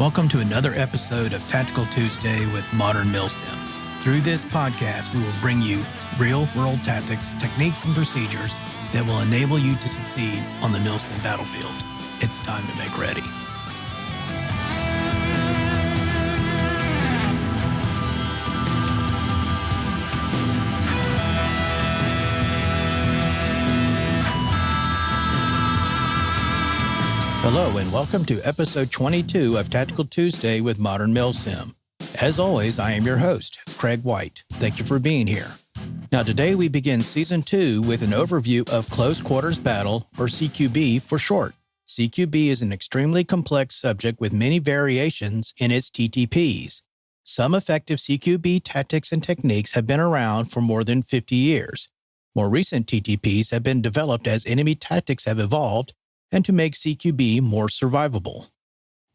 Welcome to another episode of Tactical Tuesday with Modern Milsim. Through this podcast, we will bring you real-world tactics, techniques, and procedures that will enable you to succeed on the Milsim battlefield. It's time to make ready. Hello and welcome to episode 22 of Tactical Tuesday with Modern Milsim. As always, I am your host, Craig White. Thank you for being here. Now today we begin Season 2 with an overview of Close Quarters Battle, or CQB for short. CQB is an extremely complex subject with many variations in its TTPs. Some effective CQB tactics and techniques have been around for more than 50 years. More recent TTPs have been developed as enemy tactics have evolved and to make CQB more survivable.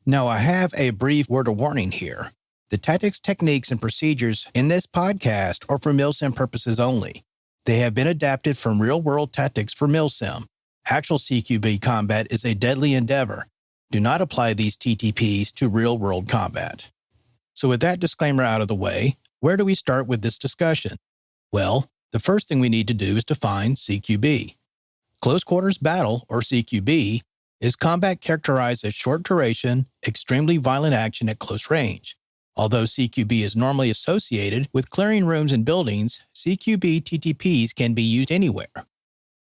Now, I have a brief word of warning here. The tactics, techniques, and procedures in this podcast are for Milsim purposes only. They have been adapted from real-world tactics for Milsim. Actual CQB combat is a deadly endeavor. Do not apply these TTPs to real-world combat. So with that disclaimer out of the way, where do we start with this discussion? Well, the first thing we need to do is define CQB. Close Quarters Battle, or CQB, is combat characterized as short duration, extremely violent action at close range. Although CQB is normally associated with clearing rooms and buildings, CQB TTPs can be used anywhere.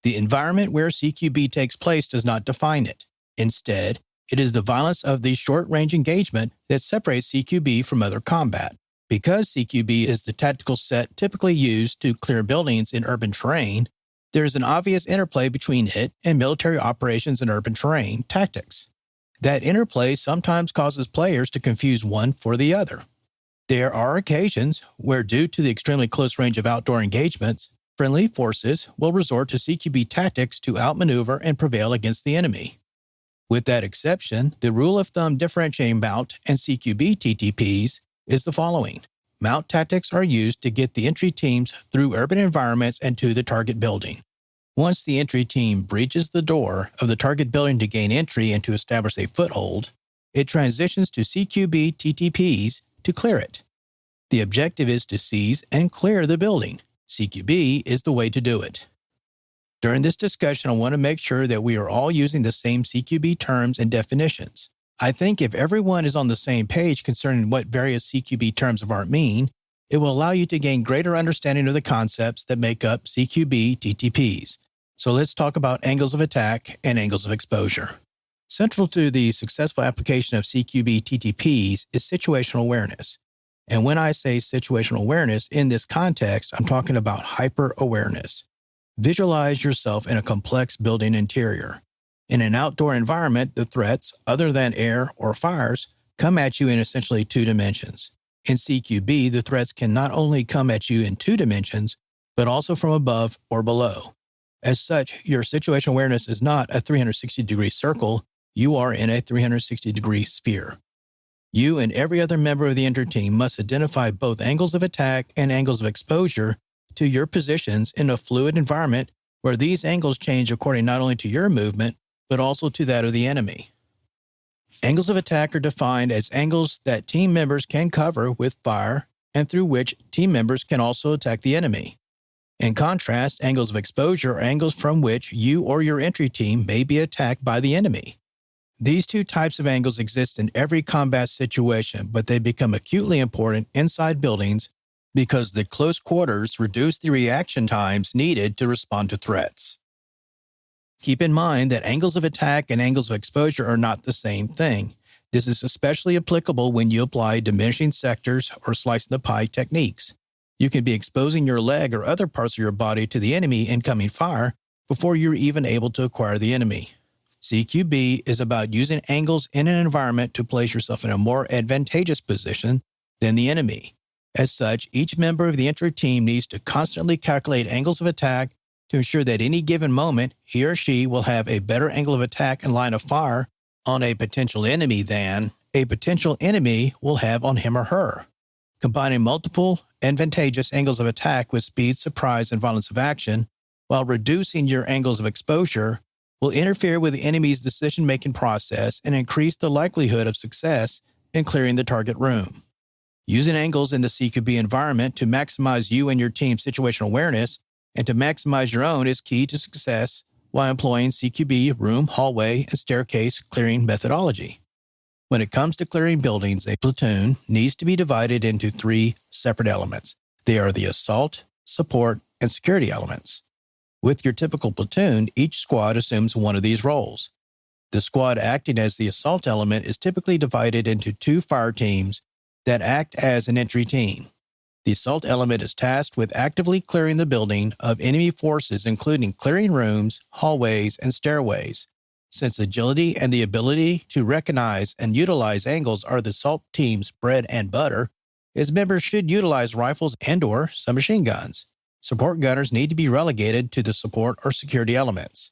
The environment where CQB takes place does not define it. Instead, it is the violence of the short-range engagement that separates CQB from other combat. Because CQB is the tactical set typically used to clear buildings in urban terrain, there is an obvious interplay between it and military operations in urban terrain tactics. That interplay sometimes causes players to confuse one for the other. There are occasions where, due to the extremely close range of outdoor engagements, friendly forces will resort to CQB tactics to outmaneuver and prevail against the enemy. With that exception, the rule of thumb differentiating mount and CQB TTPs is the following. Mount tactics are used to get the entry teams through urban environments and to the target building. Once the entry team breaches the door of the target building to gain entry and to establish a foothold, it transitions to CQB TTPs to clear it. The objective is to seize and clear the building. CQB is the way to do it. During this discussion, I want to make sure that we are all using the same CQB terms and definitions. I think if everyone is on the same page concerning what various CQB terms of art mean, it will allow you to gain greater understanding of the concepts that make up CQB TTPs. So let's talk about angles of attack and angles of exposure. Central to the successful application of CQB TTPs is situational awareness. And when I say situational awareness in this context, I'm talking about hyper-awareness. Visualize yourself in a complex building interior. In an outdoor environment, the threats, other than air or fires, come at you in essentially two dimensions. In CQB, the threats can not only come at you in two dimensions, but also from above or below. As such, your situational awareness is not a 360-degree circle, you are in a 360-degree sphere. You and every other member of the entry team must identify both angles of attack and angles of exposure to your positions in a fluid environment where these angles change according not only to your movement, but also to that of the enemy. Angles of attack are defined as angles that team members can cover with fire and through which team members can also attack the enemy. In contrast, angles of exposure are angles from which you or your entry team may be attacked by the enemy. These two types of angles exist in every combat situation, but they become acutely important inside buildings because the close quarters reduce the reaction times needed to respond to threats. Keep in mind that angles of attack and angles of exposure are not the same thing. This is especially applicable when you apply diminishing sectors or slicing the pie techniques. You can be exposing your leg or other parts of your body to the enemy incoming fire before you're even able to acquire the enemy. CQB is about using angles in an environment to place yourself in a more advantageous position than the enemy. As such, each member of the entry team needs to constantly calculate angles of attack to ensure that any given moment, he or she will have a better angle of attack and line of fire on a potential enemy than a potential enemy will have on him or her. Combining multiple advantageous angles of attack with speed, surprise, and violence of action, while reducing your angles of exposure, will interfere with the enemy's decision-making process and increase the likelihood of success in clearing the target room. Using angles in the CQB environment to maximize you and your team's situational awareness and to maximize your own is key to success while employing CQB room, hallway, and staircase clearing methodology. When it comes to clearing buildings, a platoon needs to be divided into 3 separate elements. They are the assault, support, and security elements. With your typical platoon, each squad assumes one of these roles. The squad acting as the assault element is typically divided into 2 fire teams that act as an entry team. The assault element is tasked with actively clearing the building of enemy forces, including clearing rooms, hallways, and stairways. Since agility and the ability to recognize and utilize angles are the assault team's bread and butter, its members should utilize rifles and/or submachine guns. Support gunners need to be relegated to the support or security elements.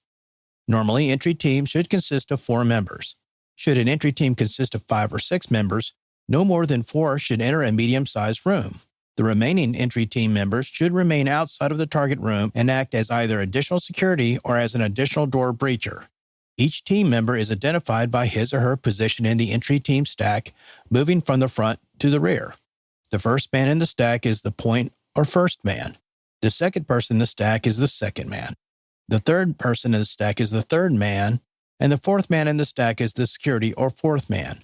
Normally, entry teams should consist of 4 members. Should an entry team consist of 5 or 6 members, no more than 4 should enter a medium-sized room. The remaining entry team members should remain outside of the target room and act as either additional security or as an additional door breacher. Each team member is identified by his or her position in the entry team stack, moving from the front to the rear. The first man in the stack is the point or first man. The second person in the stack is the second man. The third person in the stack is the third man, and the fourth man in the stack is the security or fourth man.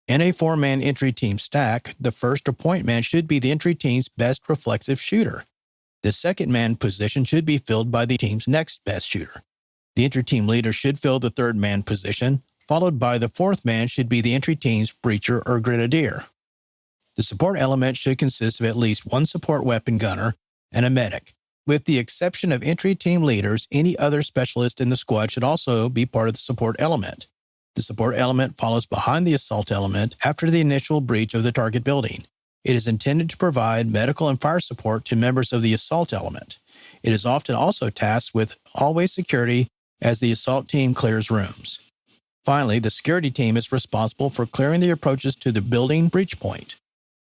In a 4-man entry team stack, the first or point man should be the entry team's best reflexive shooter. The second man position should be filled by the team's next best shooter. The entry team leader should fill the third man position, followed by the fourth man should be the entry team's breacher or grenadier. The support element should consist of at least 1 support weapon gunner and a medic. With the exception of entry team leaders, any other specialist in the squad should also be part of the support element. The support element follows behind the assault element after the initial breach of the target building. It is intended to provide medical and fire support to members of the assault element. It is often also tasked with hallway security as the assault team clears rooms. Finally, the security team is responsible for clearing the approaches to the building breach point.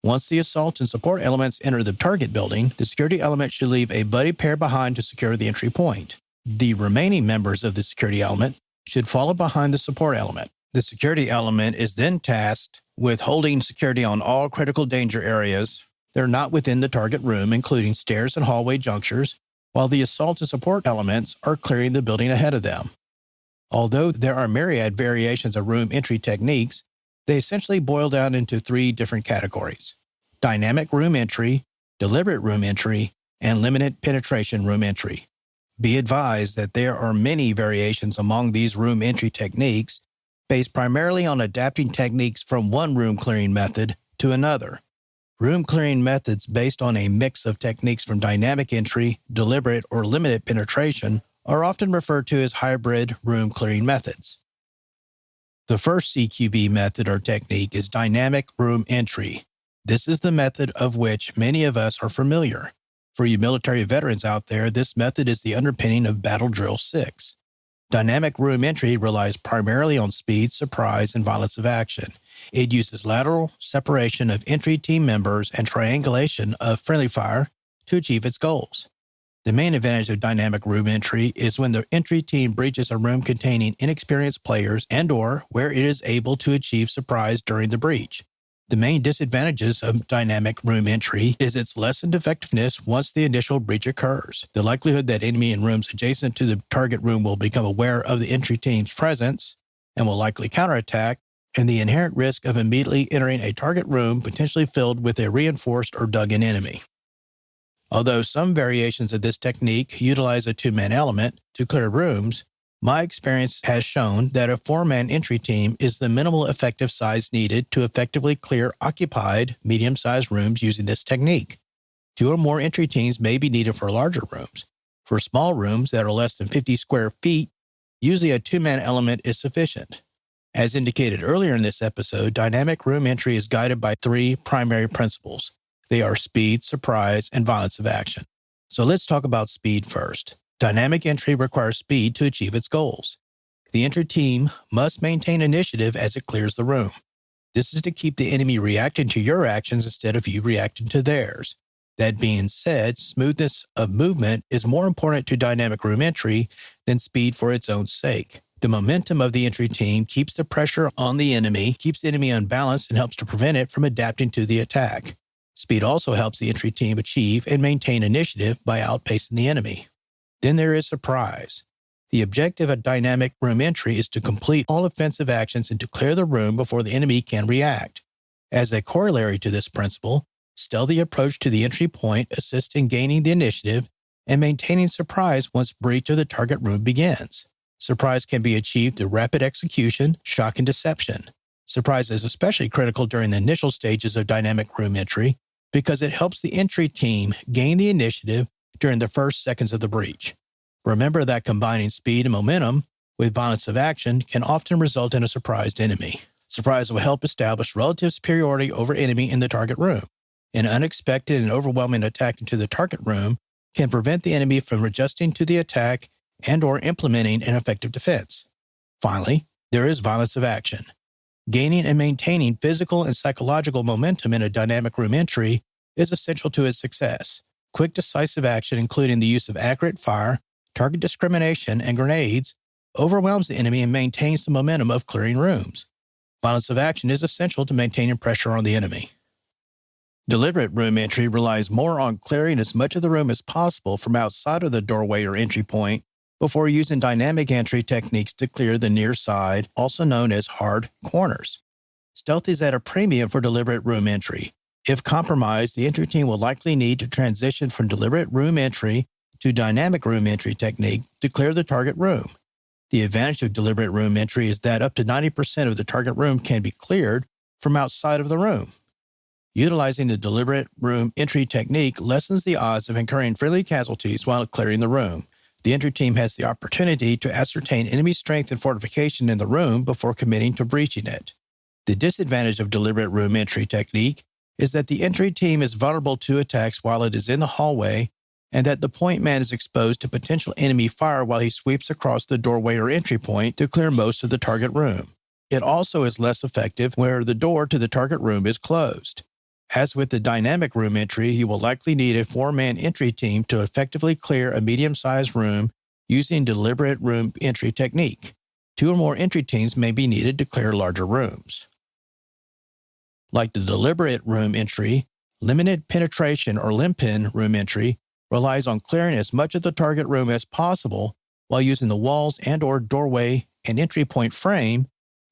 Once the assault and support elements enter the target building, the security element should leave a buddy pair behind to secure the entry point. The remaining members of the security element should follow behind the support element. The security element is then tasked with holding security on all critical danger areas that are not within the target room, including stairs and hallway junctures, while the assault and support elements are clearing the building ahead of them. Although there are myriad variations of room entry techniques, they essentially boil down into 3 different categories: dynamic room entry, deliberate room entry, and limited penetration room entry. Be advised that there are many variations among these room entry techniques, based primarily on adapting techniques from one room clearing method to another. Room clearing methods based on a mix of techniques from dynamic entry, deliberate, or limited penetration are often referred to as hybrid room clearing methods. The first CQB method or technique is dynamic room entry. This is the method of which many of us are familiar. For you military veterans out there, this method is the underpinning of Battle Drill 6. Dynamic room entry relies primarily on speed, surprise, and violence of action. It uses lateral separation of entry team members and triangulation of friendly fire to achieve its goals. The main advantage of dynamic room entry is when the entry team breaches a room containing inexperienced players and/or where it is able to achieve surprise during the breach. The main disadvantages of dynamic room entry is its lessened effectiveness once the initial breach occurs. The likelihood that enemy in rooms adjacent to the target room will become aware of the entry team's presence and will likely counterattack, and the inherent risk of immediately entering a target room potentially filled with a reinforced or dug-in enemy. Although some variations of this technique utilize a 2-man element to clear rooms, my experience has shown that a 4-man entry team is the minimal effective size needed to effectively clear occupied, medium-sized rooms using this technique. 2 or more entry teams may be needed for larger rooms. For small rooms that are less than 50 square feet, usually a 2-man element is sufficient. As indicated earlier in this episode, dynamic room entry is guided by 3 primary principles. They are speed, surprise, and violence of action. So let's talk about speed first. Dynamic entry requires speed to achieve its goals. The entry team must maintain initiative as it clears the room. This is to keep the enemy reacting to your actions instead of you reacting to theirs. That being said, smoothness of movement is more important to dynamic room entry than speed for its own sake. The momentum of the entry team keeps the pressure on the enemy, keeps the enemy unbalanced, and helps to prevent it from adapting to the attack. Speed also helps the entry team achieve and maintain initiative by outpacing the enemy. Then there is surprise. The objective of dynamic room entry is to complete all offensive actions and to clear the room before the enemy can react. As a corollary to this principle, stealthy approach to the entry point assists in gaining the initiative and maintaining surprise once breach of the target room begins. Surprise can be achieved through rapid execution, shock, and deception. Surprise is especially critical during the initial stages of dynamic room entry because it helps the entry team gain the initiative during the first seconds of the breach. Remember that combining speed and momentum with violence of action can often result in a surprised enemy. Surprise will help establish relative superiority over enemy in the target room. An unexpected and overwhelming attack into the target room can prevent the enemy from adjusting to the attack and/or implementing an effective defense. Finally, there is violence of action. Gaining and maintaining physical and psychological momentum in a dynamic room entry is essential to its success. Quick, decisive action, including the use of accurate fire, target discrimination, and grenades, overwhelms the enemy and maintains the momentum of clearing rooms. Violence of action is essential to maintaining pressure on the enemy. Deliberate room entry relies more on clearing as much of the room as possible from outside of the doorway or entry point before using dynamic entry techniques to clear the near side, also known as hard corners. Stealth is at a premium for deliberate room entry. If compromised, the entry team will likely need to transition from deliberate room entry to dynamic room entry technique to clear the target room. The advantage of deliberate room entry is that up to 90% of the target room can be cleared from outside of the room. Utilizing the deliberate room entry technique lessens the odds of incurring friendly casualties while clearing the room. The entry team has the opportunity to ascertain enemy strength and fortification in the room before committing to breaching it. The disadvantage of deliberate room entry technique is that the entry team is vulnerable to attacks while it is in the hallway and that the point man is exposed to potential enemy fire while he sweeps across the doorway or entry point to clear most of the target room. It also is less effective where the door to the target room is closed. As with the dynamic room entry, you will likely need a 4-man entry team to effectively clear a medium-sized room using deliberate room entry technique. 2 or more entry teams may be needed to clear larger rooms. Like the deliberate room entry, limited penetration or LIMPIN room entry relies on clearing as much of the target room as possible while using the walls and/or doorway and entry point frame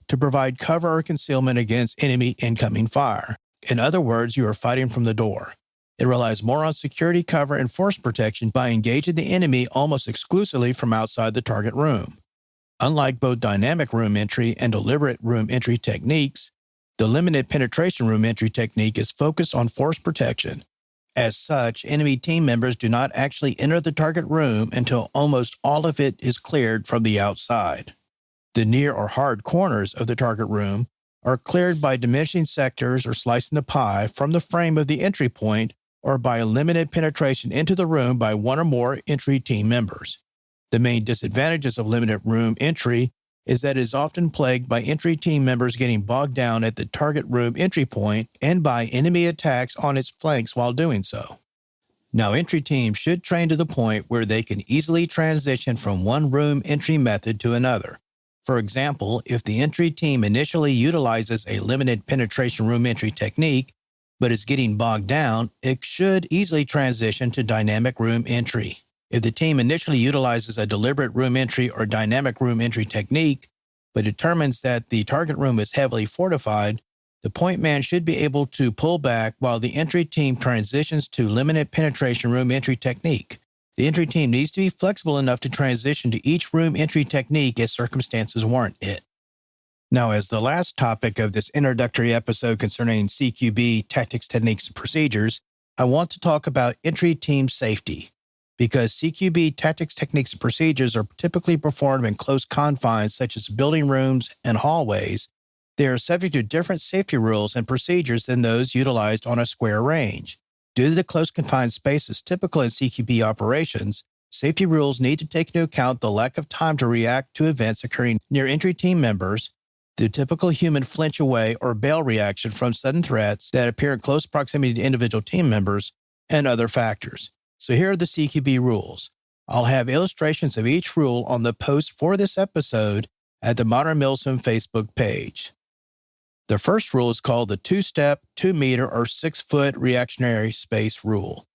to provide cover or concealment against enemy incoming fire. In other words, you are fighting from the door. It relies more on security cover and force protection by engaging the enemy almost exclusively from outside the target room. Unlike both dynamic room entry and deliberate room entry techniques, the limited penetration room entry technique is focused on force protection. As such, enemy team members do not actually enter the target room until almost all of it is cleared from the outside. The near or hard corners of the target room are cleared by diminishing sectors or slicing the pie from the frame of the entry point or by limited penetration into the room by 1 or more entry team members. The main disadvantages of limited room entry is that it is often plagued by entry team members getting bogged down at the target room entry point and by enemy attacks on its flanks while doing so. Now, entry teams should train to the point where they can easily transition from one room entry method to another. For example, if the entry team initially utilizes a limited penetration room entry technique, but is getting bogged down, it should easily transition to dynamic room entry. If the team initially utilizes a deliberate room entry or dynamic room entry technique, but determines that the target room is heavily fortified, the point man should be able to pull back while the entry team transitions to limited penetration room entry technique. The entry team needs to be flexible enough to transition to each room entry technique as circumstances warrant it. Now, as the last topic of this introductory episode concerning CQB tactics, techniques, and procedures, I want to talk about entry team safety. Because CQB tactics, techniques, and procedures are typically performed in close confines such as building rooms and hallways, they are subject to different safety rules and procedures than those utilized on a square range. Due to the close confined spaces typical in CQB operations, safety rules need to take into account the lack of time to react to events occurring near entry team members, the typical human flinch away or bail reaction from sudden threats that appear in close proximity to individual team members, and other factors. So here are the CQB rules. I'll have illustrations of each rule on the post for this episode, at the Modern Milsim Facebook page. The first rule is called the 2-step, 2-meter, or 6-foot reactionary space rule.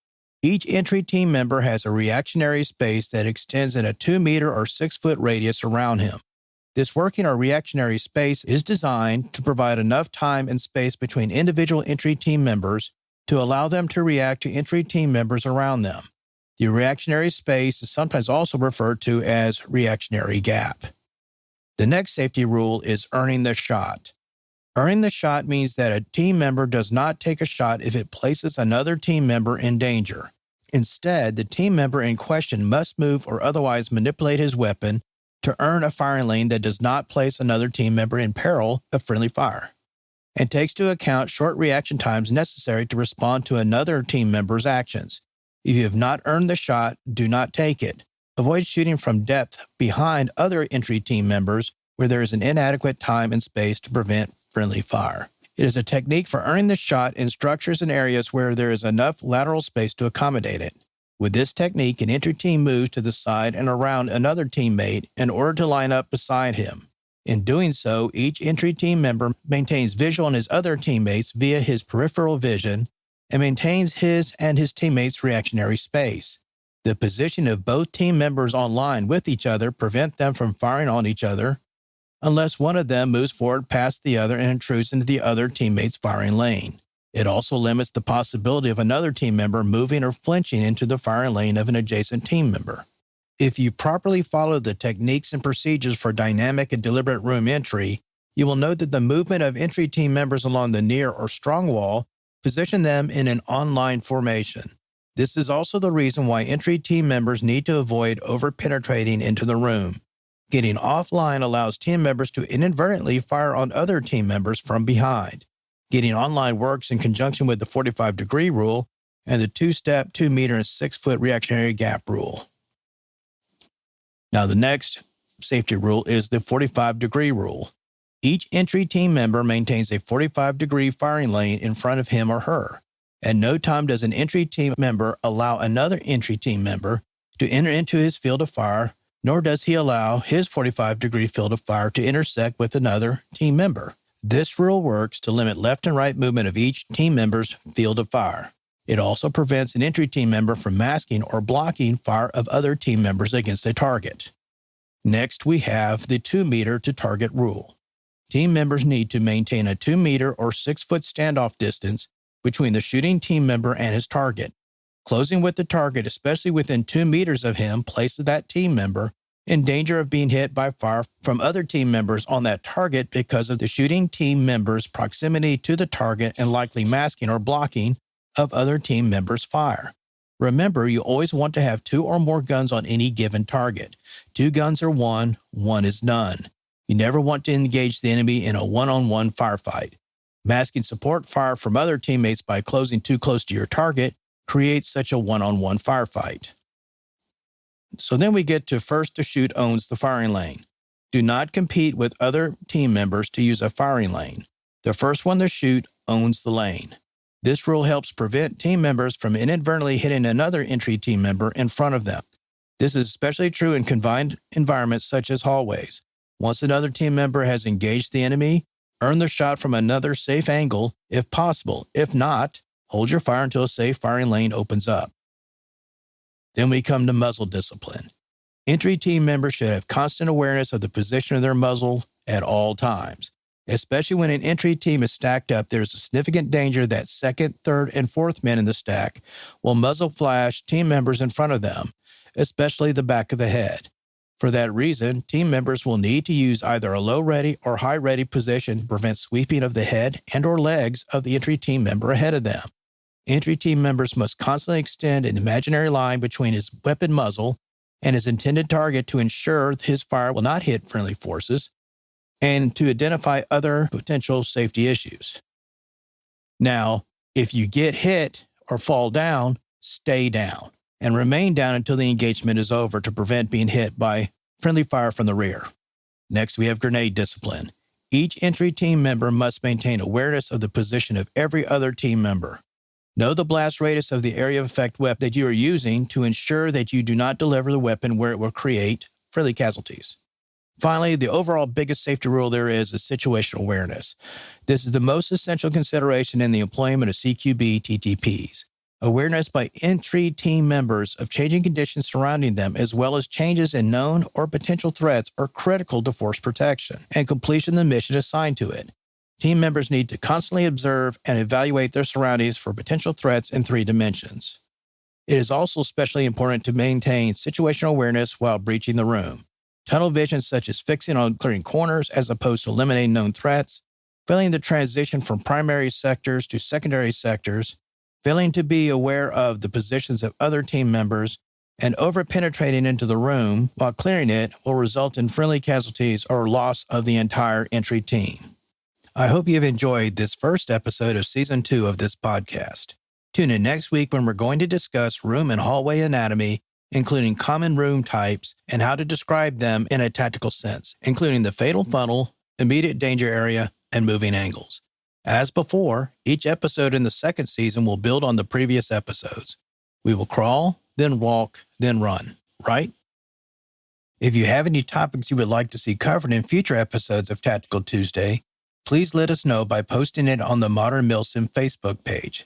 Each entry team member has a reactionary space that extends in a 2-meter or 6-foot radius around him. This working or reactionary space is designed to provide enough time and space between individual entry team members to allow them to react to entry team members around them. The reactionary space is sometimes also referred to as reactionary gap. The next safety rule is earning the shot. Earning the shot means that a team member does not take a shot if it places another team member in danger. Instead, the team member in question must move or otherwise manipulate his weapon to earn a firing lane that does not place another team member in peril of friendly fire, and takes into account short reaction times necessary to respond to another team member's actions. If you have not earned the shot, do not take it. Avoid shooting from depth behind other entry team members where there is an inadequate time and space to prevent friendly fire. It is a technique for earning the shot in structures and areas where there is enough lateral space to accommodate it. With this technique, an entry team moves to the side and around another teammate in order to line up beside him. In doing so, each entry team member maintains visual on his other teammates via his peripheral vision and maintains his and his teammates' reactionary space. The position of both team members on line with each other prevent them from firing on each other unless one of them moves forward past the other and intrudes into the other teammate's firing lane. It also limits the possibility of another team member moving or flinching into the firing lane of an adjacent team member. If you properly follow the techniques and procedures for dynamic and deliberate room entry, you will note that the movement of entry team members along the near or strong wall position them in an on-line formation. This is also the reason why entry team members need to avoid over-penetrating into the room. Getting offline allows team members to inadvertently fire on other team members from behind. Getting online works in conjunction with the 45-degree rule and the 2-step, 2-meter, and 6-foot reactionary gap rule. Now, the next safety rule is the 45-degree rule. Each entry team member maintains a 45-degree firing lane in front of him or her. At no time does an entry team member allow another entry team member to enter into his field of fire, nor does he allow his 45-degree field of fire to intersect with another team member. This rule works to limit left and right movement of each team member's field of fire. It also prevents an entry team member from masking or blocking fire of other team members against a target. Next, we have the 2-meter to target rule. Team members need to maintain a 2-meter or 6-foot standoff distance between the shooting team member and his target. Closing with the target, especially within 2 meters of him, places that team member in danger of being hit by fire from other team members on that target because of the shooting team member's proximity to the target and likely masking or blocking of other team members' fire. Remember, you always want to have 2 or more guns on any given target. 2 guns are 1, 1 is none. You never want to engage the enemy in a one-on-one firefight. Masking support fire from other teammates by closing too close to your target creates such a one-on-one firefight. So then we get to first to shoot owns the firing lane. Do not compete with other team members to use a firing lane. The first one to shoot owns the lane. This rule helps prevent team members from inadvertently hitting another entry team member in front of them. This is especially true in confined environments such as hallways. Once another team member has engaged the enemy, earn the shot from another safe angle if possible. If not, hold your fire until a safe firing lane opens up. Then we come to muzzle discipline. Entry team members should have constant awareness of the position of their muzzle at all times. Especially when an entry team is stacked up, there is a significant danger that second, third, and fourth men in the stack will muzzle flash team members in front of them, especially the back of the head. For that reason, team members will need to use either a low-ready or high-ready position to prevent sweeping of the head and or legs of the entry team member ahead of them. Entry team members must constantly extend an imaginary line between his weapon muzzle and his intended target to ensure his fire will not hit friendly forces and to identify other potential safety issues. Now, if you get hit or fall down, stay down and remain down until the engagement is over to prevent being hit by friendly fire from the rear. Next, we have grenade discipline. Each entry team member must maintain awareness of the position of every other team member. Know the blast radius of the area of effect weapon that you are using to ensure that you do not deliver the weapon where it will create friendly casualties. Finally, the overall biggest safety rule there is situational awareness. This is the most essential consideration in the employment of CQB TTPs. Awareness by entry team members of changing conditions surrounding them, as well as changes in known or potential threats, are critical to force protection and completion of the mission assigned to it. Team members need to constantly observe and evaluate their surroundings for potential threats in 3 dimensions. It is also especially important to maintain situational awareness while breaching the room. Tunnel vision, such as fixing on clearing corners as opposed to eliminating known threats, failing to transition from primary sectors to secondary sectors, failing to be aware of the positions of other team members, and over-penetrating into the room while clearing it will result in friendly casualties or loss of the entire entry team. I hope you've enjoyed this first episode of Season 2 of this podcast. Tune in next week when we're going to discuss room and hallway anatomy, including common room types and how to describe them in a tactical sense, including the fatal funnel, immediate danger area, and moving angles. As before, each episode in the second season will build on the previous episodes. We will crawl, then walk, then run, right? If you have any topics you would like to see covered in future episodes of Tactical Tuesday, please let us know by posting it on the Modern Milsim Facebook page.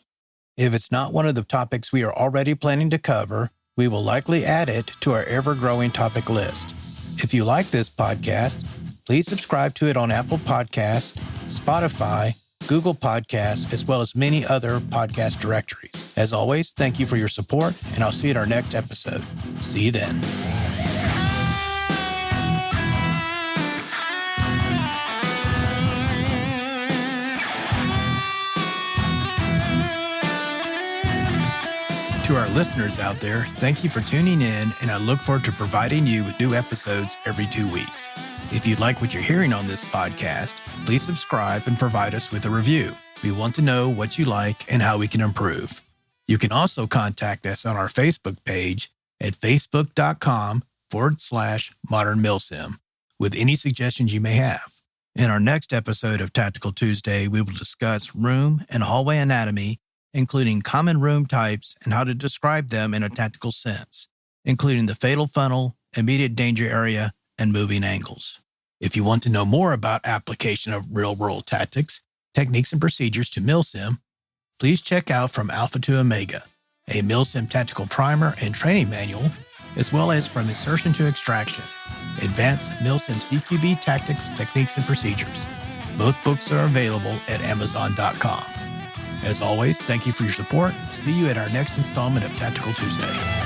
If it's not one of the topics we are already planning to cover, we will likely add it to our ever-growing topic list. If you like this podcast, please subscribe to it on Apple Podcasts, Spotify, Google Podcasts, as well as many other podcast directories. As always, thank you for your support, and I'll see you in our next episode. See you then. To our listeners out there, thank you for tuning in, and I look forward to providing you with new episodes every 2 weeks. If you like what you're hearing on this podcast, please subscribe and provide us with a review. We want to know what you like and how we can improve. You can also contact us on our Facebook page at facebook.com/Modern Milsim with any suggestions you may have. In our next episode of Tactical Tuesday, we will discuss room and hallway anatomy, including common room types and how to describe them in a tactical sense, including the fatal funnel, immediate danger area, and moving angles. If you want to know more about application of real-world tactics, techniques, and procedures to Milsim, please check out From Alpha to Omega, a Milsim tactical primer and training manual, as well as From Insertion to Extraction, Advanced Milsim CQB Tactics, Techniques, and Procedures. Both books are available at Amazon.com. As always, thank you for your support. See you at our next installment of Tactical Tuesday.